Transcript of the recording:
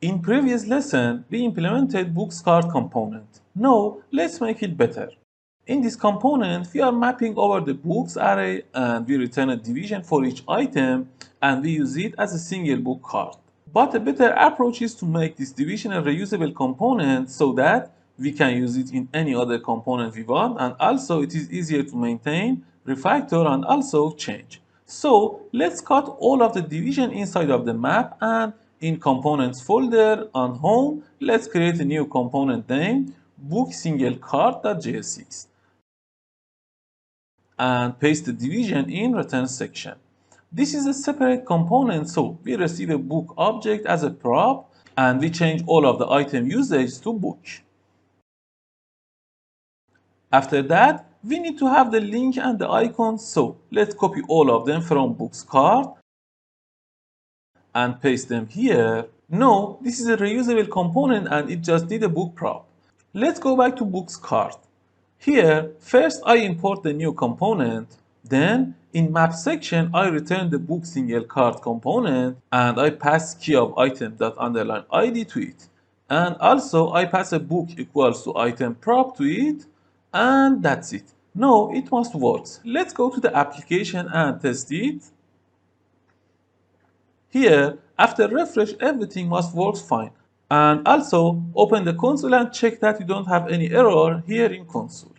In previous lesson, we implemented books card component. Now, let's make it better. In this component, we are mapping over the books array and we return a division for each item and we use it as a single book card. But a better approach is to make this division a reusable component so that we can use it in any other component we want, and also it is easier to maintain, refactor, and also change. So let's cut all of the division inside of the map, and in components folder on home, let's create a new component named book single card.js and paste the division in return section. This is a separate component, so we receive a book object as a prop and we change all of the item usage to book. After that, we need to have the link and the icon, so let's copy all of them from books card and paste them here. No, this is a reusable component and it just needs a book prop. Let's go back to books card. Here, first I import the new component, then in map section I return the book single card component and I pass key of item dot underline id to it. And also I pass a book equals to item prop to it, and that's it. Now it must work. Let's go to the application and test it. Here, after refresh, everything must work fine. And also open the console and check that you don't have any error here in console.